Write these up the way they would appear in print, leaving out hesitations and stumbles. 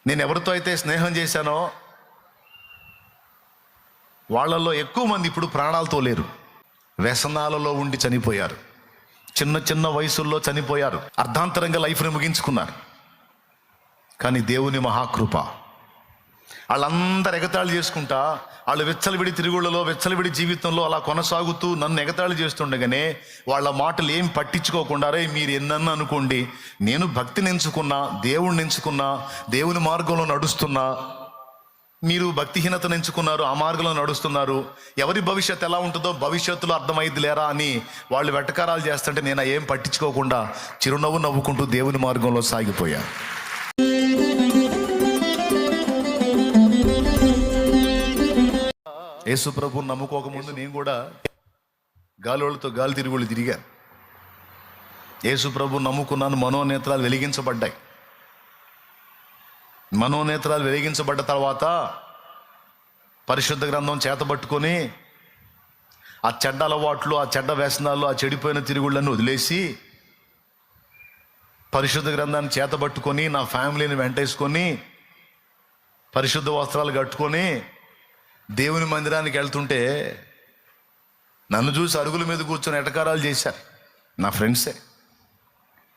నేను ఎవరితో అయితే స్నేహం చేశానో వాళ్ళల్లో ఎక్కువ మంది ఇప్పుడు ప్రాణాలతో లేరు. వ్యసనాలలో ఉండి చనిపోయారు. చిన్న చిన్న వయసుల్లో చనిపోయారు. అర్ధాంతరంగా లైఫ్ని ముగించుకున్నారు. కానీ దేవుని మహాకృప, వాళ్ళందరూ ఎగతాళి చేసుకుంటా, వాళ్ళు వెచ్చలవిడి తిరుగుళ్ళలో వెచ్చలవిడి జీవితంలో అలా కొనసాగుతూ నన్ను ఎగతాళి చేస్తుండగానే వాళ్ళ మాటలు ఏం పట్టించుకోకుండా, రే మీరు ఎన్నన్నా అనుకోండి, నేను భక్తిని ఎంచుకున్నా, దేవుణ్ణి ఎంచుకున్నా, దేవుని మార్గంలో నడుస్తున్నా, మీరు భక్తిహీనతను ఎంచుకున్నారు, ఆ మార్గంలో నడుస్తున్నారు, ఎవరి భవిష్యత్తు ఎలా ఉంటుందో భవిష్యత్తులో అర్థమైద్ది లేరా అని వాళ్ళు వెటకారాలు చేస్తుంటే నేను ఏం పట్టించుకోకుండా చిరునవ్వు నవ్వుకుంటూ దేవుని మార్గంలో సాగిపోయా. యేసు ప్రభువుని నమ్ముకోకముందు నేను కూడా గాలోళ్ళతో గాలి తిరుగుళ్ళు తిరిగాను. యేసు ప్రభువుని నమ్ముకున్నాను. మనోనేత్రాలు వెలిగించబడ్డాయి. మనోనేత్రాలు వెలిగించబడ్డ తర్వాత పరిశుద్ధ గ్రంథం చేతబట్టుకొని ఆ చెడ్డ అలవాట్లు, ఆ చెడ్డ వ్యసనాలు, ఆ చెడిపోయిన తిరుగుళ్ళను వదిలేసి పరిశుద్ధ గ్రంథాన్ని చేతబట్టుకొని నా ఫ్యామిలీని వెంటేసుకొని పరిశుద్ధ వస్త్రాలు కట్టుకొని దేవుని మందిరానికి వెళ్తుంటే నన్ను చూసి అరుగుల మీద కూర్చొని ఎటకారాలు చేశారు నా ఫ్రెండ్సే.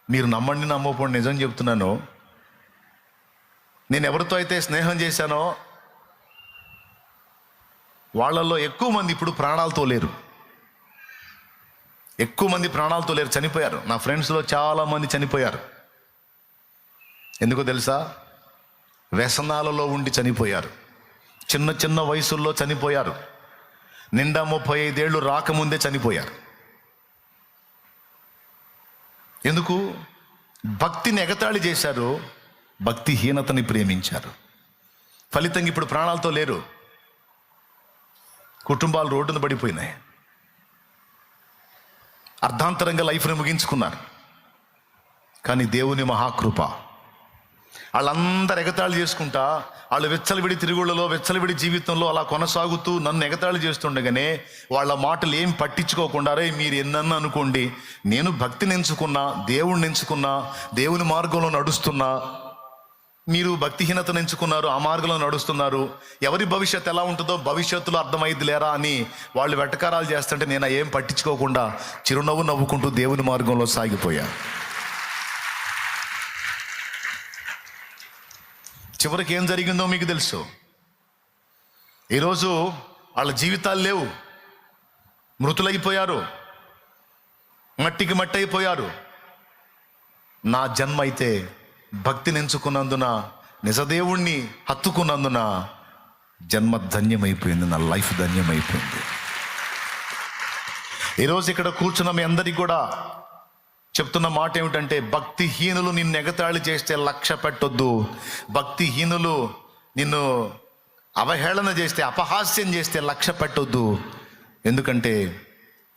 మీరు నమ్మండి నమ్మకపోండి, నిజం చెప్తున్నాను, నేను ఎవరితో అయితే స్నేహం చేశానో వాళ్ళల్లో ఎక్కువ మంది ఇప్పుడు ప్రాణాలతో లేరు. ఎక్కువ మంది ప్రాణాలతో లేరు, చనిపోయారు. నా ఫ్రెండ్స్లో చాలామంది చనిపోయారు. ఎందుకో తెలుసా? వ్యసనాలలో ఉండి చనిపోయారు. చిన్న చిన్న వయసుల్లో చనిపోయారు. నిండా 35 ఏళ్ళు రాకముందే చనిపోయారు. ఎందుకు? భక్తిని ఎగతాళి చేశారు, భక్తిహీనతని ప్రేమించారు. ఫలితంగా ఇప్పుడు ప్రాణాలతో లేరు. కుటుంబాలు రోడ్డున పడిపోయినాయి. అర్ధాంతరంగా లైఫ్ని ముగించుకున్నారు. కానీ దేవుని మహాకృప, వాళ్ళందరూ ఎగతాళి చేసుకుంటా, వాళ్ళు వెచ్చలవిడి తిరుగుళ్ళలో వెచ్చలవిడి జీవితంలో అలా కొనసాగుతూ నన్ను ఎగతాళి చేస్తుండగానే వాళ్ళ మాటలు ఏం పట్టించుకోకుండా, రే మీరు ఎన్నన్నా అనుకోండి, నేను భక్తిని ఎంచుకున్నా, దేవుణ్ణి ఎంచుకున్నా, దేవుని మార్గంలో నడుస్తున్నా, మీరు భక్తిహీనతను ఎంచుకున్నారు, ఆ మార్గంలో నడుస్తున్నారు, ఎవరి భవిష్యత్తు ఎలా ఉంటుందో భవిష్యత్తులో అర్థమైద్ది లేరా అని వాళ్ళు వెటకారాలు చేస్తుంటే నేను ఏం పట్టించుకోకుండా చిరునవ్వు నవ్వుకుంటూ దేవుని మార్గంలో సాగిపోయా. చివరికి ఏం జరిగిందో మీకు తెలుసు. ఈరోజు వాళ్ళ జీవితాలు లేవు, మృతులైపోయారు, మట్టికి మట్టి అయిపోయారు. నా జన్మ అయితే భక్తిని ఎంచుకున్నందున, నిజదేవుణ్ణి హత్తుకున్నందున జన్మ ధన్యమైపోయింది, నా లైఫ్ ధన్యమైపోయింది. ఈరోజు ఇక్కడ కూర్చున్న మీ అందరికీ కూడా చెప్తున్న మాట ఏమిటంటే, భక్తిహీనులు నిన్ను ఎగతాళి చేస్తే లక్ష్య పెట్టొద్దు. భక్తిహీనులు నిన్ను అవహేళన చేస్తే, అపహాస్యం చేస్తే లక్ష్య పెట్టొద్దు. ఎందుకంటే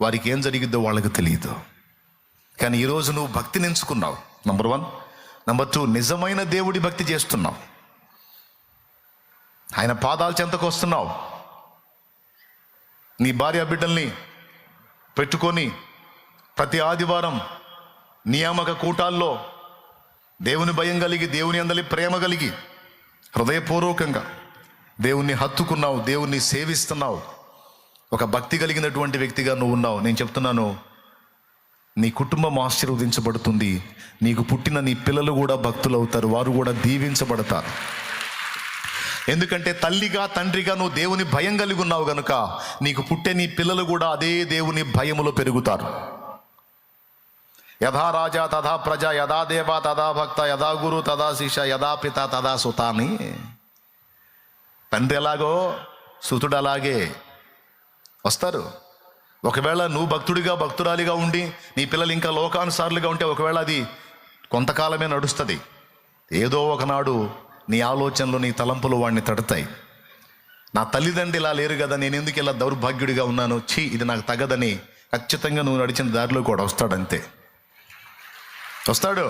వారికి ఏం జరిగిద్దో వాళ్ళకి తెలియదు. కానీ ఈరోజు నువ్వు భక్తిని ఎంచుకున్నావు, నంబర్ 1. నంబర్ 2, నిజమైన దేవుడి భక్తి చేస్తున్నావు. ఆయన పాదాల చెంతకు వస్తున్నావు. నీ భార్య బిడ్డల్ని పెట్టుకొని ప్రతి ఆదివారం నియామక కూటాల్లో దేవుని భయం కలిగి, దేవుని అందలి ప్రేమ కలిగి, హృదయపూర్వకంగా దేవుణ్ణి హత్తుకున్నావు, దేవుణ్ణి సేవిస్తున్నావు. ఒక భక్తి కలిగినటువంటి వ్యక్తిగా నువ్వు ఉన్నావు. నేను చెప్తున్నాను, నీ కుటుంబం ఆశీర్వదించబడుతుంది. నీకు పుట్టిన నీ పిల్లలు కూడా భక్తులు అవుతారు, వారు కూడా దీవించబడతారు. ఎందుకంటే తల్లిగా తండ్రిగా నువ్వు దేవుని భయం కలిగి ఉన్నావు కనుక నీకు పుట్టే నీ పిల్లలు కూడా అదే దేవుని భయములో పెరుగుతారు. యథా రాజా తథా ప్రజ, యథా దేవ తథా భక్త, యథా గురు తథా శిష్య, యథా పిత తథా సుత అని. తండ్రి ఎలాగో సుతుడు అలాగే వస్తారు. ఒకవేళ నువ్వు భక్తుడిగా భక్తురాలిగా ఉండి నీ పిల్లలు ఇంకా లోకానుసారులుగా ఉంటే ఒకవేళ అది కొంతకాలమే నడుస్తుంది. ఏదో ఒకనాడు నీ ఆలోచనలు, నీ తలంపులు వాడిని తడతాయి. నా తల్లిదండ్రులు ఇలా లేరు కదా, నేను ఎందుకు ఇలా దౌర్భాగ్యుడిగా ఉన్నాను, ఛీ ఇది నాకు తగదని ఖచ్చితంగా నువ్వు నడిచిన దారిలో కూడా వస్తాడంతే. వస్తాడు.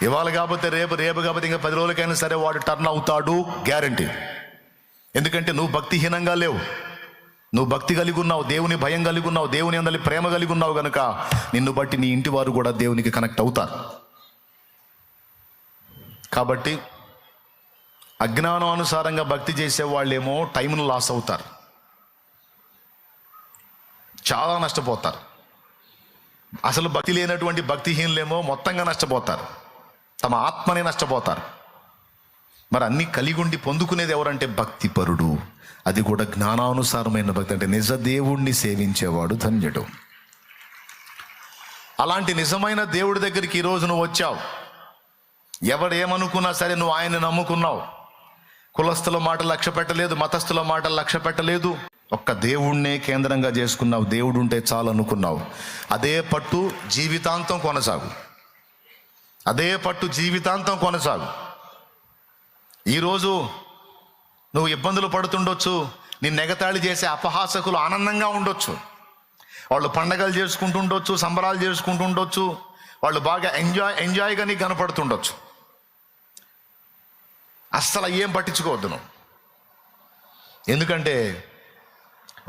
ఇవాళ కాకపోతే రేపు, రేపు కాకపోతే ఇంకా 10 రోజులకైనా సరే వాడు టర్న్ అవుతాడు, గ్యారంటీ. ఎందుకంటే నువ్వు భక్తిహీనంగా లేవు, నువ్వు భక్తి కలిగి ఉన్నావు, దేవుని భయం కలిగి ఉన్నావు, దేవుని అందరి ప్రేమ కలిగి ఉన్నావు కనుక నిన్ను బట్టి నీ ఇంటి వారు కూడా దేవునికి కనెక్ట్ అవుతారు. కాబట్టి అజ్ఞానానుసారంగా భక్తి చేసే వాళ్ళేమో టైంను లాస్ అవుతారు, చాలా నష్టపోతారు. అసలు భక్తి లేనటువంటి భక్తిహీనులేమో మొత్తంగా నష్టపోతారు, తమ ఆత్మనే నష్టపోతారు. మరి అన్ని కలిగి ఉండి పొందుకునేది ఎవరంటే భక్తిపరుడు. అది కూడా జ్ఞానానుసారమైన భక్తి, అంటే నిజ దేవుణ్ణి సేవించేవాడు ధన్యుడు. అలాంటి నిజమైన దేవుడి దగ్గరికి ఈరోజు నువ్వు వచ్చావు. ఎవడేమనుకున్నా సరే నువ్వు ఆయన్ని నమ్ముకున్నావు. కులస్తుల మాటలు లక్ష్య పెట్టలేదు, మతస్థుల మాటలు లక్ష్య పెట్టలేదు. ఒక్క దేవుణ్ణే కేంద్రంగా చేసుకున్నావు. దేవుడు ఉంటే చాలు అనుకున్నావు. అదే పట్టు జీవితాంతం కొనసాగు, అదే పట్టు జీవితాంతం కొనసాగు. ఈరోజు నువ్వు ఇబ్బందులు పడుతుండొచ్చు, నిన్ను ఎగతాళి చేసే అపహాసకులు ఆనందంగా ఉండొచ్చు. వాళ్ళు పండగలు చేసుకుంటుండొచ్చు, సంబరాలు చేసుకుంటుండొచ్చు, వాళ్ళు బాగా ఎంజాయ్గా నీకు కనపడుతుండొచ్చు. అస్సలు ఏం పట్టించుకోవద్దు నువ్వు. ఎందుకంటే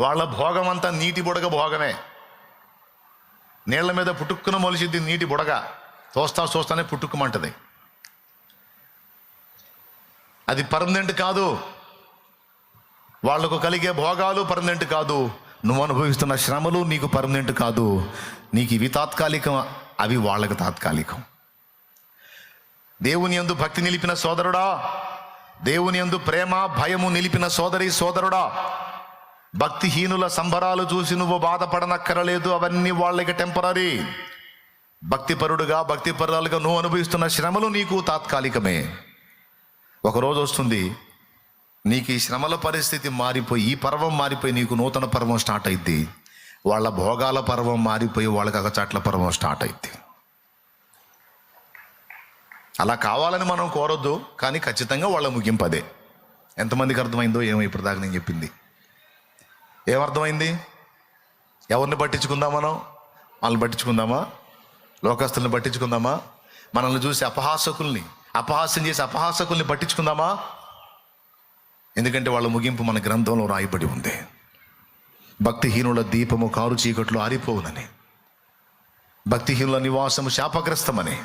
వాళ్ళ భోగం అంతా నీటి బుడగ భోగమే. నీళ్ల మీద పుట్టుక్కున మొలిసిద్ది నీటి బుడగ, చూస్తానే పుట్టుక్కుమంటది. అది పర్మనెంట్ కాదు. వాళ్లకు కలిగే భోగాలు పర్మనెంట్ కాదు. నువ్వు అనుభవిస్తున్న శ్రమలు నీకు పర్మనెంట్ కాదు. నీకు ఇవి తాత్కాలికం, అవి వాళ్ళకు తాత్కాలికం. దేవుని యందు భక్తి నిలిపిన సోదరుడా, దేవుని యందు ప్రేమ భయము నిలిపిన సోదరి సోదరుడా, భక్తిహీనుల సంబరాలు చూసి నువ్వు బాధపడనక్కరలేదు. అవన్నీ వాళ్ళకి టెంపరీ. భక్తిపరుడుగా భక్తిపరులుగా నువ్వు అనుభవిస్తున్న శ్రమలు నీకు తాత్కాలికమే. ఒకరోజు వస్తుంది నీకు ఈ శ్రమల పరిస్థితి మారిపోయి, ఈ పర్వం మారిపోయి నీకు నూతన పర్వం స్టార్ట్ అయింది. వాళ్ళ భోగాల పర్వం మారిపోయి వాళ్ళకి అగచాట్ల పర్వం స్టార్ట్ అయింది. అలా కావాలని మనం కోరొద్దు, కానీ ఖచ్చితంగా వాళ్ళ ముగింపు అదే. ఎంతమందికి అర్థమైందో ఏమో ఇప్పుడు దాకా నేను చెప్పింది. ఏమర్థమైంది? ఎవరిని పట్టించుకుందాం? మనం వాళ్ళని పట్టించుకుందామా? లోకస్తుల్ని పట్టించుకుందామా? మనల్ని చూసి అపహాస్యం చేసి అపహాసకుల్ని పట్టించుకుందామా? ఎందుకంటే వాళ్ళ ముగింపు మన గ్రంథంలో రాయబడి ఉంది. భక్తిహీనుల దీపము కారు చీకట్లో ఆరిపోవునని, భక్తిహీనుల నివాసము శాపగ్రస్తమని.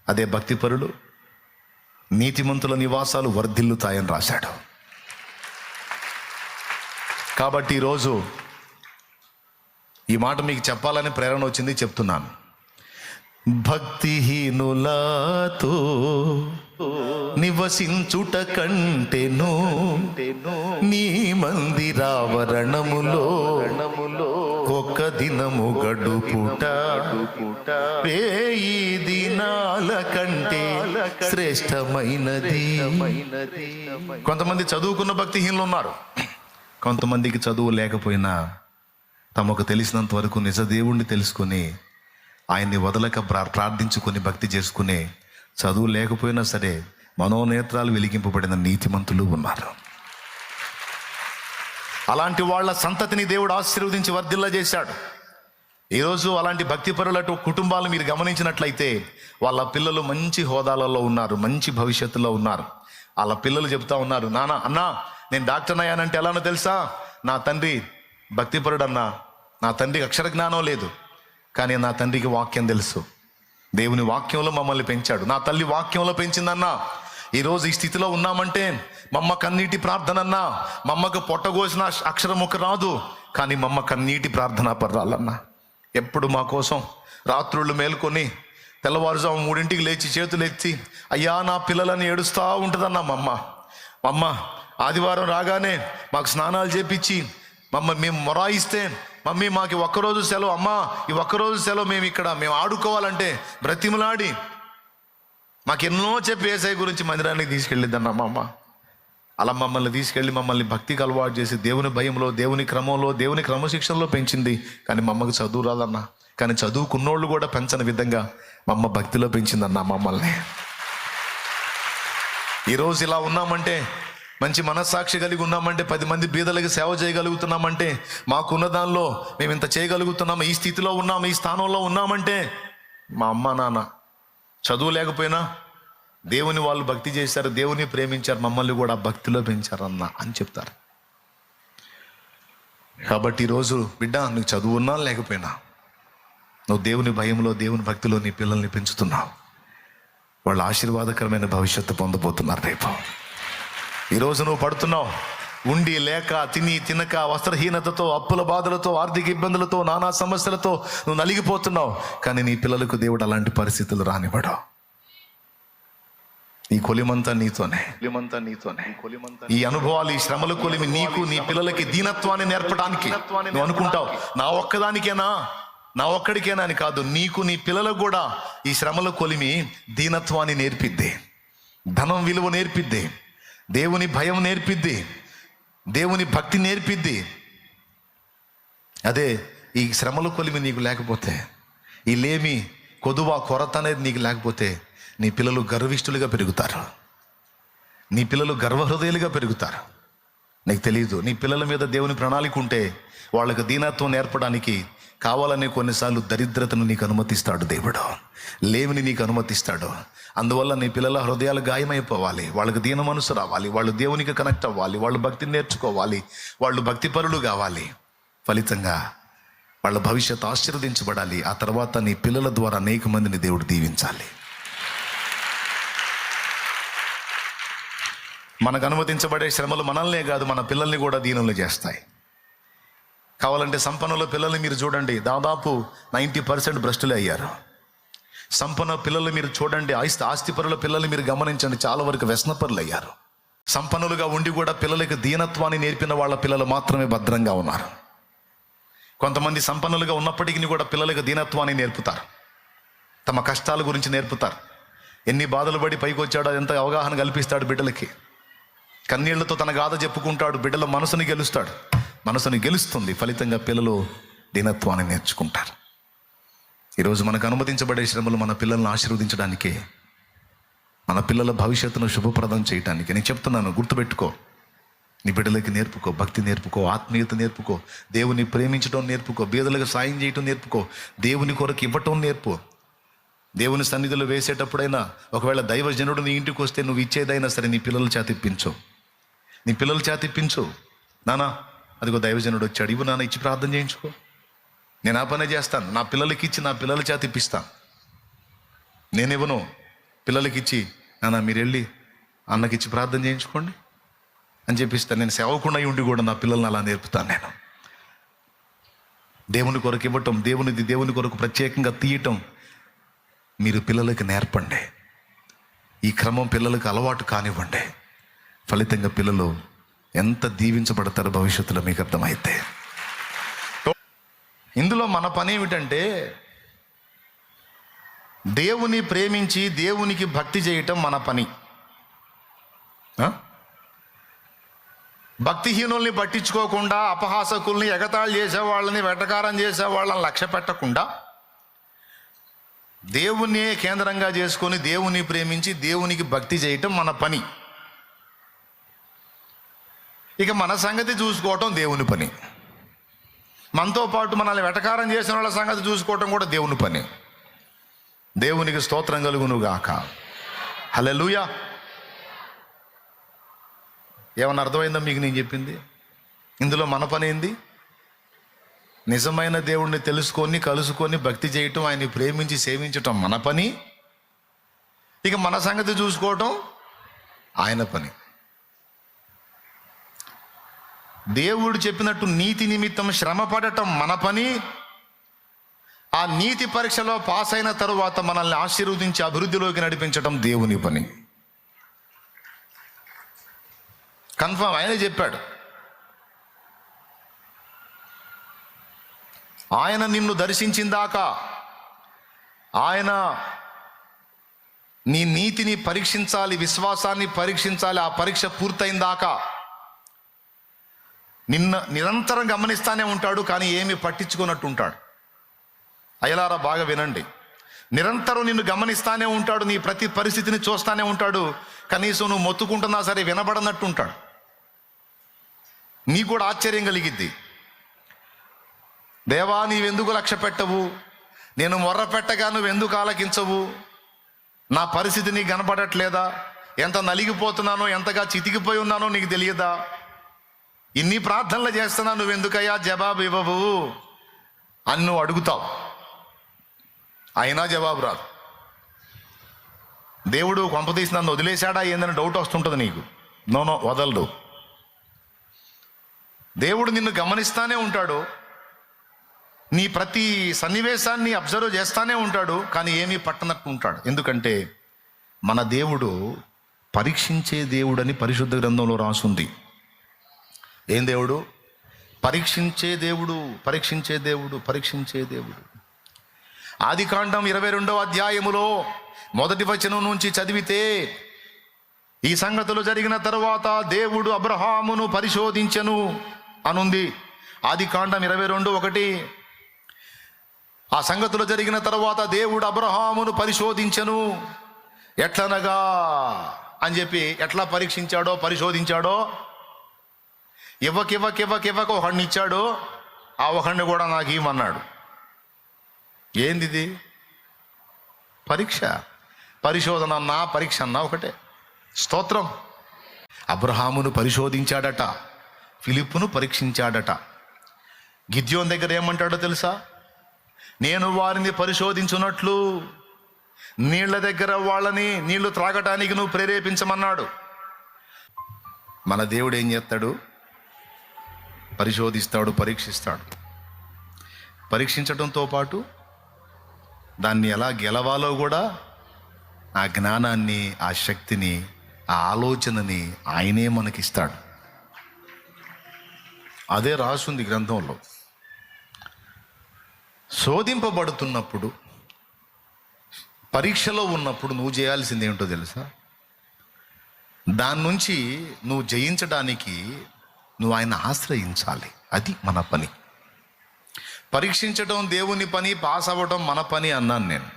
అదే భక్తిపరులు నీతిమంతుల నివాసాలు వర్ధిల్లుతాయని రాశాడు. కాబట్టి ఈరోజు ఈ మాట మీకు చెప్పాలని ప్రేరణ వచ్చింది, చెప్తున్నాను. భక్తిహీనులతో నివసించుట కంటెను నీ మందిరావరణములో ఒక దినము గడుపుట వేయి దినాల కంటే శ్రేష్టమైనది. కొంతమంది చదువుకున్న భక్తిహీనులు ఉన్నారు. కొంతమందికి చదువు లేకపోయినా తమకు తెలిసినంత వరకు నిజ దేవుణ్ణి తెలుసుకొని ఆయన్ని వదలక ప్రార్థించుకొని భక్తి చేసుకునే, చదువు లేకపోయినా సరే మనోనేత్రాలు వెలిగింపబడిన నీతిమంతులు ఉన్నారు. అలాంటి వాళ్ళ సంతతిని దేవుడు ఆశీర్వదించి వర్ధిల్ల చేశాడు. ఈరోజు అలాంటి భక్తిపరుల కుటుంబాలు మీరు గమనించినట్లయితే వాళ్ళ పిల్లలు మంచి హోదాలలో ఉన్నారు, మంచి భవిష్యత్తులో ఉన్నారు. వాళ్ళ పిల్లలు చెప్తా ఉన్నారు, అన్నా నేను డాక్టర్ అయ్యానంటే ఎలానో తెలుసా? నా తండ్రి భక్తిపరుడు అన్నా, నా తండ్రికి అక్షర జ్ఞానం లేదు, కానీ నా తండ్రికి వాక్యం తెలుసు. దేవుని వాక్యంలో మమ్మల్ని పెంచాడు. నా తల్లి వాక్యంలో పెంచిందన్నా. ఈరోజు ఈ స్థితిలో ఉన్నామంటే మమ్మ కన్నీటి ప్రార్థనన్నా. మమ్మకు పొట్టగోసిన అక్షరముఖ రాదు, కానీ మమ్మ కన్నీటి ప్రార్థనా పర్రాలన్నా. ఎప్పుడు మా కోసం రాత్రుళ్ళు మేల్కొని తెల్లవారుజాము 3 లేచి చేతులు ఎత్తి అయ్యా నా పిల్లలని ఏడుస్తూ ఉంటుందన్నా మమ్మ. ఆదివారం రాగానే మాకు స్నానాలు చేపించి మేము మొరాయిస్తే, మమ్మీ మాకు ఒక్కరోజు సెలవు, అమ్మా ఈ ఒక్కరోజు సెలవు మేము ఆడుకోవాలంటే బ్రతిమలాడి మాకెన్నో చెప్పి యేసయ్య గురించి మందిరానికి తీసుకెళ్ళిద్దన్న మా అమ్మ. అలా మమ్మల్ని తీసుకెళ్ళి మమ్మల్ని భక్తికి అలవాటు చేసి దేవుని భయంలో, దేవుని క్రమంలో, దేవుని క్రమశిక్షణలో పెంచింది. కానీ మా అమ్మకి చదువు రాదన్నా. కానీ చదువుకున్నోళ్ళు కూడా పెంచని విధంగా మా అమ్మ భక్తిలో పెంచిందన్న మమ్మల్ని. ఈరోజు ఇలా ఉన్నామంటే, మంచి మనస్సాక్షి కలిగి ఉన్నామంటే, 10 మంది బీదలకి సేవ చేయగలుగుతున్నామంటే, మాకున్న దానిలో మేము ఇంత చేయగలుగుతున్నాము, ఈ స్థితిలో ఉన్నాము, ఈ స్థానంలో ఉన్నామంటే మా అమ్మ నాన్న చదువు లేకపోయినా దేవుని వాళ్ళు భక్తి చేశారు, దేవుని ప్రేమించారు, మమ్మల్ని కూడా భక్తిలో పెంచారన్న అని చెప్తారు. కాబట్టి ఈరోజు బిడ్డ, నువ్వు చదువు ఉన్నా లేకపోయినా నువ్వు దేవుని భయంలో, దేవుని భక్తిలో నీ పిల్లల్ని పెంచుతున్నావు. వాళ్ళు ఆశీర్వాదకరమైన భవిష్యత్తు పొందబోతున్నారు రేపు. ఈరోజు నువ్వు పడుతున్నావు, ఉండి లేక, తిని తినక, వస్త్రహీనతతో, అప్పుల బాధలతో, ఆర్థిక ఇబ్బందులతో, నానా సమస్యలతో నువ్వు నలిగిపోతున్నావు. కానీ నీ పిల్లలకు దేవుడు అలాంటి పరిస్థితులు రానివ్వడు. ఈ కొలిమంతా నీతోనే. ఈ అనుభవాలు, ఈ శ్రమల కొలిమి నీకు, నీ పిల్లలకి దీనత్వాన్ని నేర్పడానికి. నువ్వు అనుకుంటావు నా ఒక్కడికేనా అని. కాదు, నీకు, నీ పిల్లలకు కూడా ఈ శ్రమల కొలిమి దీనత్వాన్ని నేర్పిద్ది, ధనం విలువ నేర్పిద్ది, దేవుని భయం నేర్పిద్ది, దేవుని భక్తి నేర్పిద్ది. అదే ఈ శ్రమల కొలిమి నీకు లేకపోతే, ఈ లేమి, కొదువ, కొరత అనేది నీకు లేకపోతే నీ పిల్లలు గర్విష్ఠులుగా పెరుగుతారు, నీ పిల్లలు గర్వహృదయులుగా పెరుగుతారు. నీకు తెలియదు, నీ పిల్లల మీద దేవుని ప్రణాళిక ఉంటే వాళ్ళకు దీనత్వం నేర్పడానికి కావాలనే కొన్నిసార్లు దరిద్రతను నీకు అనుమతిస్తాడు దేవుడు, లేమిని నీకు అనుమతిస్తాడు. అందువల్ల నీ పిల్లల హృదయాలు గాయమైపోవాలి, వాళ్ళకి దీన మనసు రావాలి, వాళ్ళు దేవునికి కనెక్ట్ అవ్వాలి, వాళ్ళు భక్తిని నేర్చుకోవాలి, వాళ్ళు భక్తిపరులు కావాలి. ఫలితంగా వాళ్ళ భవిష్యత్తు ఆశీర్వదించబడాలి. ఆ తర్వాత నీ పిల్లల ద్వారా అనేక మందిని దేవుడు దీవించాలి. మనకు అనుమతించబడే శ్రమలు మనల్నే కాదు, మన పిల్లల్ని కూడా దీనులు చేస్తాయి. కావాలంటే సంపన్నుల పిల్లల్ని మీరు చూడండి, దాదాపు 90% భ్రష్టులే అయ్యారు. సంపన్న పిల్లలు మీరు చూడండి, ఆస్తిపరుల పిల్లల్ని మీరు గమనించండి, చాలా వరకు వ్యసనపరులు అయ్యారు. సంపన్నులుగా ఉండి కూడా పిల్లలకి దీనత్వాన్ని నేర్పిన వాళ్ళ పిల్లలు మాత్రమే భద్రంగా ఉన్నారు. కొంతమంది సంపన్నులుగా ఉన్నప్పటికీ కూడా పిల్లలకు దీనత్వాన్ని నేర్పుతారు, తమ కష్టాల గురించి నేర్పుతారు, ఎన్ని బాధలు పడి పైకి వచ్చాడో ఎంత అవగాహన కల్పిస్తాడు బిడ్డలకి. కన్నీళ్లతో తన గాథ చెప్పుకుంటాడు, బిడ్డల మనసుని గెలుస్తుంది. ఫలితంగా పిల్లలు దీనత్వాన్ని నేర్చుకుంటారు. ఈరోజు మనకు అనుమతించబడే శ్రమలు మన పిల్లల్ని ఆశీర్వదించడానికే, మన పిల్లల భవిష్యత్తును శుభప్రదం చేయటానికి. నేను చెప్తున్నాను, గుర్తుపెట్టుకో. నీ బిడ్డలకి నేర్పుకో, భక్తి నేర్పుకో, ఆత్మీయత నేర్పుకో, దేవుని ప్రేమించడం నేర్పుకో, బీదలకు సాయం చేయటం నేర్పుకో, దేవుని కొరకు ఇవ్వటం నేర్పు. దేవుని సన్నిధిలో వేసేటప్పుడైనా ఒకవేళ దైవజనుడు నీ ఇంటికి వస్తే నువ్వు ఇచ్చేదైనా సరే నీ పిల్లల చేత ఇప్పించు. నానా అదిగో దైవజనుడు వచ్చాడు, ఇవ్వు నాన్న, ఇచ్చి ప్రార్థన చేయించుకో. నేను ఆ పనే చేస్తాను, నా పిల్లలకి ఇచ్చి నా పిల్లల చేత ఇప్పిస్తాను. నేను ఇవ్వను, పిల్లలకి ఇచ్చి నాన్న మీరు వెళ్ళి అన్నకిచ్చి ప్రార్థన చేయించుకోండి అని చెప్పిస్తాను. నేను సేవకుండా ఉండి కూడా నా పిల్లల్ని అలా నేర్పుతాను. నేను దేవుని కొరకు ఇవ్వటం, దేవుని కొరకు ప్రత్యేకంగా తీయటం మీరు పిల్లలకి నేర్పండి. ఈ క్రమం పిల్లలకు అలవాటు కానివ్వండి. ఫలితంగా పిల్లలు ఎంత దీవించబడతారో భవిష్యత్తులో మీకు అర్థమైతే. ఇందులో మన పని ఏమిటంటే దేవుని ప్రేమించి దేవునికి భక్తి చేయటం మన పని. భక్తిహీనుల్ని పట్టించుకోకుండా, అపహాసకుల్ని, ఎగతాళి చేసేవాళ్ళని, వెటకారం చేసేవాళ్ళని లక్ష్య పెట్టకుండా దేవుణ్ణి కేంద్రంగా చేసుకొని దేవుని ప్రేమించి దేవునికి భక్తి చేయటం మన పని. ఇక మన సంగతి చూసుకోవటం దేవుని పని. మనతో పాటు మనల్ని వెటకారం చేసిన వాళ్ళ సంగతి చూసుకోవటం కూడా దేవుని పని. దేవునికి స్తోత్రం కలుగును గాక. హల్లెలూయా. ఏమన్నా అర్థమైందా మీకు నేను చెప్పింది? ఇందులో మన పని ఏంది? నిజమైన దేవుణ్ణి తెలుసుకొని, కలుసుకొని, భక్తి చేయటం, ఆయన్ని ప్రేమించి సేవించటం మన పని. ఇక మన సంగతి చూసుకోవటం ఆయన పని. దేవుడు చెప్పినట్టు నీతి నిమిత్తం శ్రమ పడటం మన పని. ఆ నీతి పరీక్షలో పాస్ అయిన తరువాత మనల్ని ఆశీర్వదించి అభివృద్ధిలోకి నడిపించడం దేవుని పని. కన్ఫర్మ్, ఆయన చెప్పాడు. ఆయన నిన్ను దర్శించిందాకా, ఆయన నీ నీతిని పరీక్షించాలి, విశ్వాసాన్ని పరీక్షించాలి. ఆ పరీక్ష పూర్తయిందాకా నిరంతరం గమనిస్తానే ఉంటాడు, కానీ ఏమి పట్టించుకున్నట్టు ఉంటాడు. అయ్యలారా బాగా వినండి, నిరంతరం నిన్ను గమనిస్తానే ఉంటాడు, నీ ప్రతి పరిస్థితిని చూస్తానే ఉంటాడు. కనీసం నువ్వు మొత్తుకుంటున్నా సరే వినబడనట్టు ఉంటాడు. నీకు కూడా ఆశ్చర్యం కలిగిద్ది. దేవా నీవెందుకు లక్ష్య పెట్టవు, నేను మొర్ర పెట్టగా నువ్వెందుకు ఆలకించవు, నా పరిస్థితి నీకు కనపడట్లేదా, ఎంత నలిగిపోతున్నానో, ఎంతగా చితికిపోయి ఉన్నానో నీకు తెలియదా, ఇన్ని ప్రార్థనలు చేస్తున్నా నువ్వెందుకయ్యా జవాబు ఇవ్వవు అని నువ్వు అడుగుతావు. అయినా జవాబు రాదు. దేవుడు కొంపతీసి నన్ను వదిలేశాడా ఏందని డౌట్ వస్తుంటుంది నీకు. నో వదలడు. దేవుడు నిన్ను గమనిస్తానే ఉంటాడు, నీ ప్రతి సన్నివేశాన్ని అబ్జర్వ్ చేస్తానే ఉంటాడు, కానీ ఏమీ పట్టనట్టు ఉంటాడు. ఎందుకంటే మన దేవుడు పరీక్షించే దేవుడని పరిశుద్ధ గ్రంథంలో రాసుంది. ఏం దేవుడు? పరీక్షించే దేవుడు, పరీక్షించే దేవుడు, పరీక్షించే దేవుడు. ఆదికాండం 22వ అధ్యాయములో 1వ వచనం నుంచి చదివితే, ఈ సంగతులు జరిగిన తరువాత దేవుడు అబ్రహామును పరిశోధించెను అనుంది. ఆదికాండం 22:1. ఆ సంగతులు జరిగిన తర్వాత దేవుడు అబ్రహామును పరిశోధించెను, ఎట్లనగా అని చెప్పి ఎట్లా పరీక్షించాడో పరిశోధించాడో, ఇవ్వక ఒకడిని ఇచ్చాడు, ఆ ఒకడిని కూడా నాకు ఇవ్వమన్నాడు. ఏందిది? పరీక్ష. పరిశోధన అన్నా పరీక్ష అన్నా ఒకటే. స్తోత్రం. అబ్రహామును పరిశోధించాడట, ఫిలిప్పును పరీక్షించాడట. గిద్యోన్ దగ్గర ఏమంటాడో తెలుసా? నేను వారిని పరిశోధించున్నట్లు నీళ్ల దగ్గర వాళ్ళని నీళ్లు త్రాగటానికి నువ్వు ప్రేరేపించమన్నాడు. మన దేవుడు ఏం చేస్తాడు? పరిశోధిస్తాడు, పరీక్షిస్తాడు. పరీక్షించడంతో పాటు దాన్ని ఎలా గెలవాలో కూడా ఆ జ్ఞానాన్ని, ఆ శక్తిని, ఆ ఆలోచనని ఆయనే మనకిస్తాడు. అదే రాసుంది గ్రంథంలో. శోధింపబడుతున్నప్పుడు, పరీక్షలో ఉన్నప్పుడు నువ్వు చేయాల్సింది ఏమిటో తెలుసా? దాని నుంచి నువ్వు జయించడానికి నువ్వు ఆయన ఆశ్రయించాలి. అది మన పని. పరీక్షించడం దేవుని పని, పాస్ అవ్వడం మన పని అన్నాను నేను.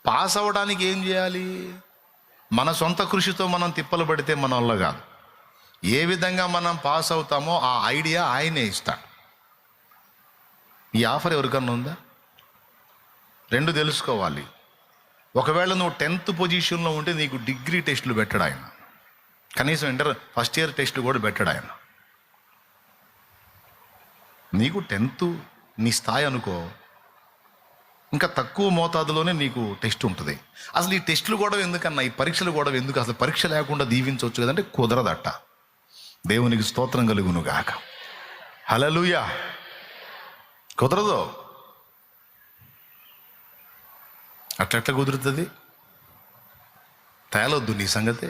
పాస్ అవ్వడానికి ఏం చేయాలి? మన సొంత కృషితో మనం తిప్పలు పడితే మన వల్ల కాదు. ఏ విధంగా మనం పాస్ అవుతామో ఆ ఐడియా ఆయనే ఇస్తాడు. ఈ ఆఫర్ ఎవరికన్నా ఉందా? 2 తెలుసుకోవాలి. ఒకవేళ నువ్వు 10th పొజిషన్లో ఉంటే నీకు డిగ్రీ టెస్టులు పెట్టడు ఆయన, కనీసం ఇంటర్ ఫస్ట్ ఇయర్ టెస్టులు కూడా పెట్టడు ఆయన. నీకు 10th నీ స్థాయి అనుకో, ఇంకా తక్కువ మోతాదులోనే నీకు టెస్ట్ ఉంటుంది. అసలు ఈ టెస్టులు కూడా ఎందుకన్నా, ఈ పరీక్షలు కూడా ఎందుకు? అసలు పరీక్ష లేకుండా దీవించవచ్చు కదంటే కుదరదట. దేవునికి స్తోత్రం కలుగును గాక. హల్లెలూయా. కుదరదు. అట్లెట్లా కుదురుతుంది? తేలొద్దు నీ సంగతే.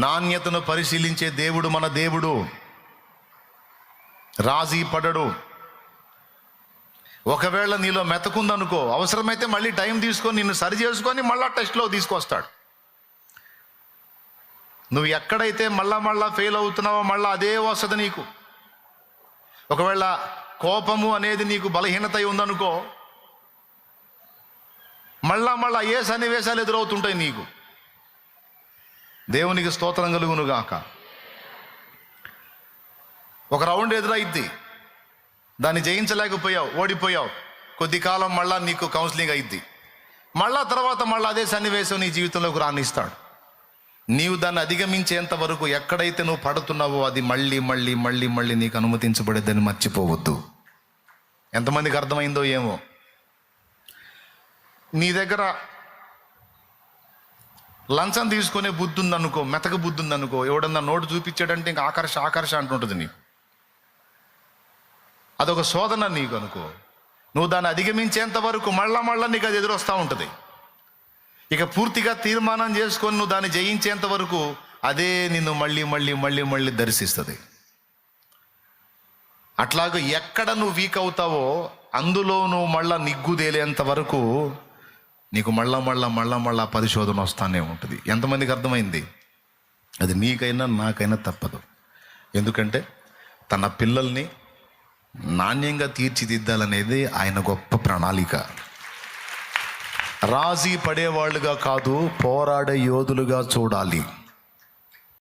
నాణ్యతను పరిశీలించే దేవుడు మన దేవుడు. రాజీ పడడు. ఒకవేళ నీలో మెతకుందనుకో, అవసరమైతే మళ్ళీ టైం తీసుకొని నిన్ను సరి చేసుకొని మళ్ళా టెస్ట్లో తీసుకొస్తాడు. నువ్వు ఎక్కడైతే మళ్ళా ఫెయిల్ అవుతున్నావో మళ్ళీ అదే వస్తుంది నీకు. ఒకవేళ కోపము అనేది నీకు బలహీనత ఉందనుకో, మళ్ళా ఏ సన్నివేశాలు ఎదురవుతుంటాయి నీకు. దేవునికి స్తోత్రం కలుగును గాక. ఒక రౌండ్ ఎదురైద్ది, దాన్ని జయించలేకపోయావు, ఓడిపోయావు. కొద్ది కాలం మళ్ళా నీకు కౌన్సిలింగ్ అయిద్ది. తర్వాత అదే సన్నివేశం నీ జీవితంలోకి రానిస్తాడు. నీవు దాన్ని అధిగమించేంత వరకు ఎక్కడైతే నువ్వు పడుతున్నావో అది మళ్ళీ నీకు అనుమతించబడేదని మర్చిపోవద్దు. ఎంతమందికి అర్థమైందో ఏమో. నీ దగ్గర లంచం తీసుకునే బుద్ధి ఉందనుకో, మెతక బుద్ధి ఉందనుకో, ఎవడన్నా నోటు చూపించాడంటే ఇంకా ఆకర్ష అంటుంటుంది నీకు. అదొక శోధన నీకు అనుకో. నువ్వు దాన్ని అధిగమించేంత వరకు మళ్ళా నీకు అది ఎదురొస్తూ ఉంటుంది. ఇక పూర్తిగా తీర్మానం చేసుకొని నువ్వు దాన్ని జయించేంత వరకు అదే నిన్ను మళ్ళీ దర్శిస్తుంది. అట్లాగే ఎక్కడ నువ్వు వీక్ అవుతావో అందులో నువ్వు మళ్ళా నిగ్గుదేలేంత వరకు నీకు మళ్ళా పరిశోధన వస్తానే ఉంటుంది. ఎంతమందికి అర్థమైంది? అది నీకైనా నాకైనా తప్పదు. ఎందుకంటే తన పిల్లల్ని నాణ్యంగా తీర్చిదిద్దాలనేది ఆయన గొప్ప ప్రణాళిక. రాజీ పడేవాళ్ళుగా కాదు, పోరాడే యోధులుగా చూడాలి.